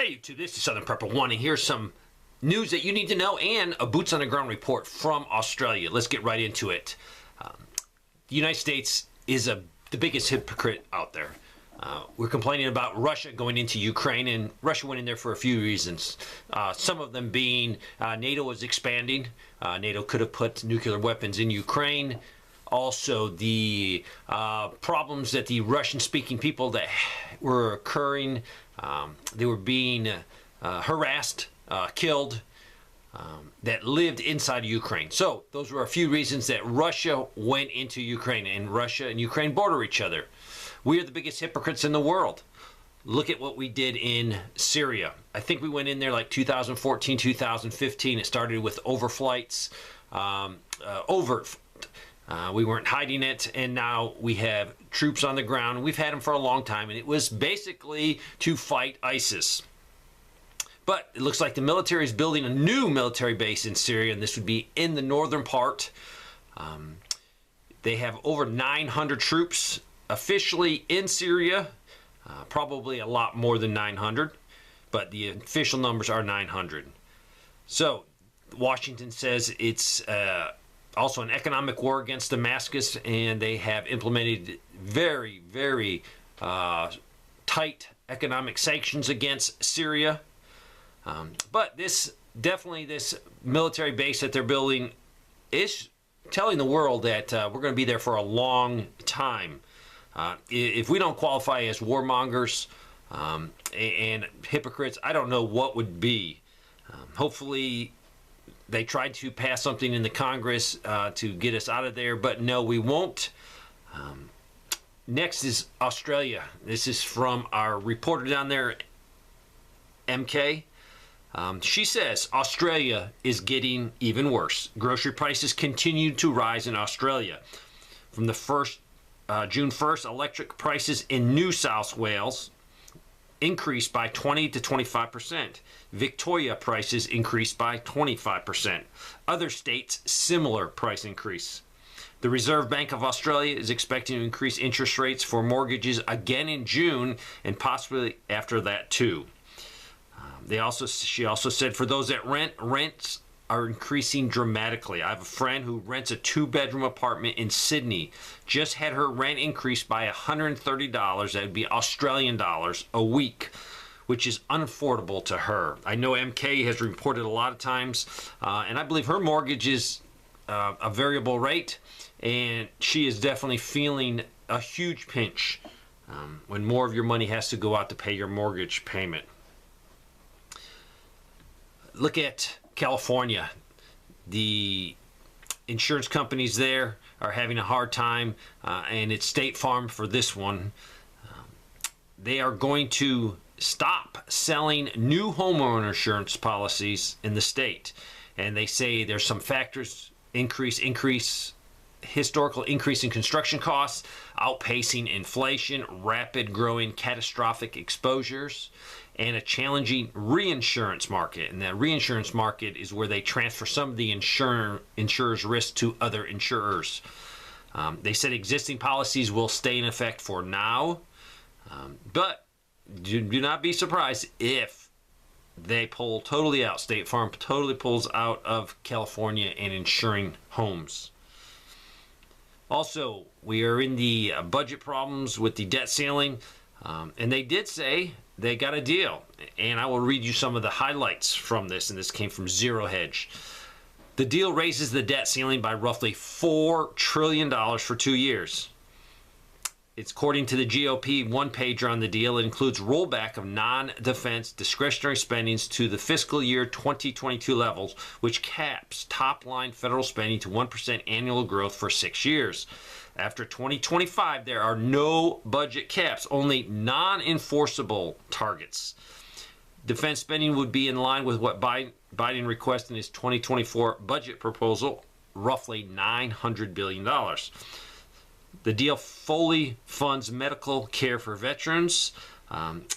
Hey YouTube, this is Southern Prepper 1, and here's some news that you need to know and a boots on the ground report from Australia. Let's get right into it. The United States is the biggest hypocrite out there. We're complaining about Russia going into Ukraine, and Russia went in there for a few reasons. Some of them being NATO is expanding. NATO could have put nuclear weapons in Ukraine. Also, the problems that the Russian-speaking people that were occurring, they were being harassed, killed, that lived inside of Ukraine. So those were a few reasons that Russia went into Ukraine, and Russia and Ukraine border each other. We are the biggest hypocrites in the world. Look at what we did in Syria. I think we went in there like 2014, 2015. It started with overflights, overt. We weren't hiding it, and now we have troops on the ground. We've had them for a long time, and it was basically to fight ISIS. But it looks like the military is building a new military base in Syria, and this would be in the northern part. They have over 900 troops officially in Syria, probably a lot more than 900, but the official numbers are 900. So Washington says it's also an economic war against Damascus, and they have implemented very, very tight economic sanctions against Syria. But this military base that they're building is telling the world that we're going to be there for a long time. If we don't qualify as warmongers and hypocrites, I don't know what would be. Hopefully they tried to pass something in the Congress to get us out of there, but no, we won't. Next is Australia. This is from our reporter down there, MK. She says Australia is getting even worse. Grocery prices continue to rise in Australia. From the June 1st, electric prices in New South Wales increased by 20 to 25%. Victoria prices increased by 25%. Other states, similar price increase. The Reserve Bank of Australia is expecting to increase interest rates for mortgages again in June, and possibly after that too. She also said for those that rents are increasing dramatically. I have a friend who rents a 2-bedroom apartment in Sydney. Just had her rent increased by $130, that would be Australian dollars, a week, which is unaffordable to her. I know MK has reported a lot of times, and I believe her mortgage is a variable rate, and she is definitely feeling a huge pinch when more of your money has to go out to pay your mortgage payment. Look at California. The insurance companies there are having a hard time, and it's State Farm for this one. They are going to stop selling new homeowner insurance policies in the state, and they say there's some factors: historical increase in construction costs, outpacing inflation, rapid growing catastrophic exposures, and a challenging reinsurance market. And that reinsurance market is where they transfer some of the insurer's risk to other insurers. They said existing policies will stay in effect for now, but do not be surprised if they pull totally out. State Farm totally pulls out of California and insuring homes. Also, we are in the budget problems with the debt ceiling, and they did say they got a deal, and I will read you some of the highlights from this, and this came from Zero Hedge. The deal raises the debt ceiling by roughly $4 trillion for 2 years. It's according to the GOP one-pager on the deal. It includes rollback of non-defense discretionary spendings to the fiscal year 2022 levels, which caps top-line federal spending to 1% annual growth for 6 years. After 2025, there are no budget caps, only non-enforceable targets. Defense spending would be in line with what Biden requested in his 2024 budget proposal, roughly $900 billion. The deal fully funds medical care for veterans.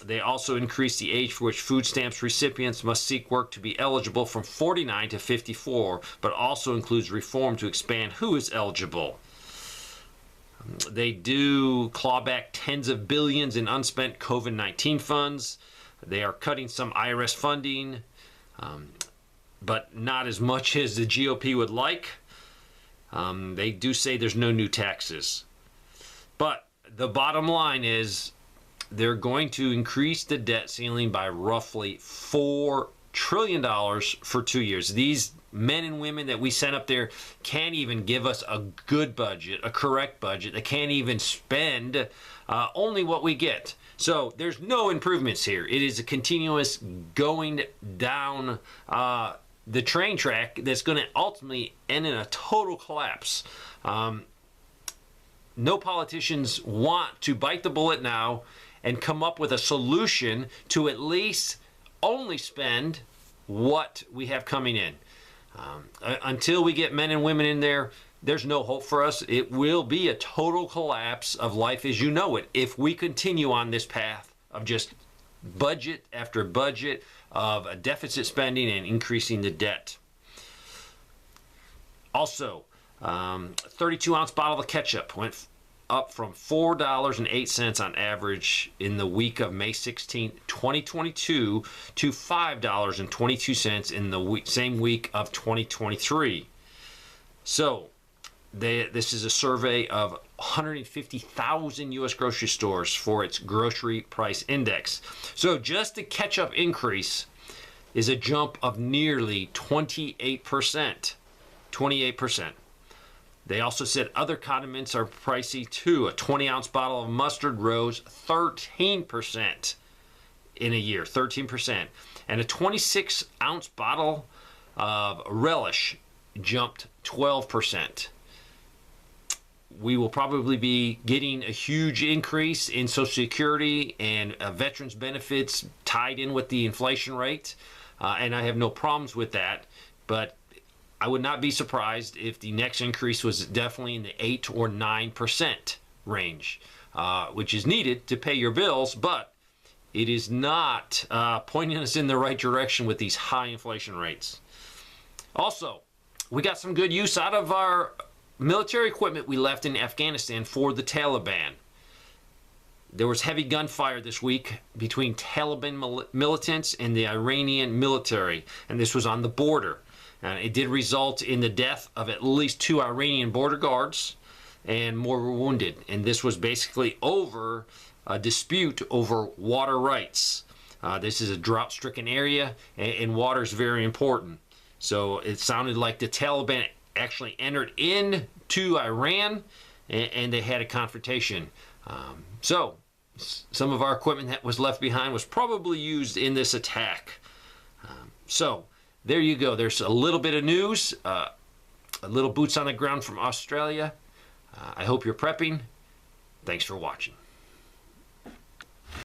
They also increase the age for which food stamps recipients must seek work to be eligible from 49 to 54, but also includes reform to expand who is eligible. They do claw back tens of billions in unspent COVID-19 funds. They are cutting some IRS funding, but not as much as the GOP would like. They do say there's no new taxes. But the bottom line is they're going to increase the debt ceiling by roughly $4 trillion for 2 years. These men and women that we sent up there can't even give us a good budget, a correct budget. They can't even spend only what we get. So there's no improvements here. It is a continuous going down the train track that's going to ultimately end in a total collapse. No politicians want to bite the bullet now and come up with a solution to at least only spend what we have coming in. Until we get men and women in there, there's no hope for us. It will be a total collapse of life as you know it if we continue on this path of just budget after budget of a deficit spending and increasing the debt. Also, 32-ounce bottle of ketchup went up from $4.08 on average in the week of May 16, 2022 to $5.22 in the same week of 2023. So, this is a survey of 150,000 U.S. grocery stores for its grocery price index. So just the ketchup increase is a jump of nearly 28%. 28%. They also said other condiments are pricey too. A 20-ounce bottle of mustard rose 13% in a year, 13%. And a 26-ounce bottle of relish jumped 12%. We will probably be getting a huge increase in Social Security and veterans benefits tied in with the inflation rate. And I have no problems with that. But I would not be surprised if the next increase was definitely in the 8 or 9% range, which is needed to pay your bills, but it is not pointing us in the right direction with these high inflation rates. Also, we got some good use out of our military equipment we left in Afghanistan for the Taliban. There was heavy gunfire this week between Taliban militants and the Iranian military, and this was on the border. It did result in the death of at least 2 Iranian border guards, and more were wounded. And this was basically over a dispute over water rights. This is a drought-stricken area, and water is very important. So it sounded like the Taliban actually entered into Iran, and they had a confrontation. So some of our equipment that was left behind was probably used in this attack. So there you go. There's a little bit of news, a little boots on the ground from Australia. I hope you're prepping. Thanks for watching.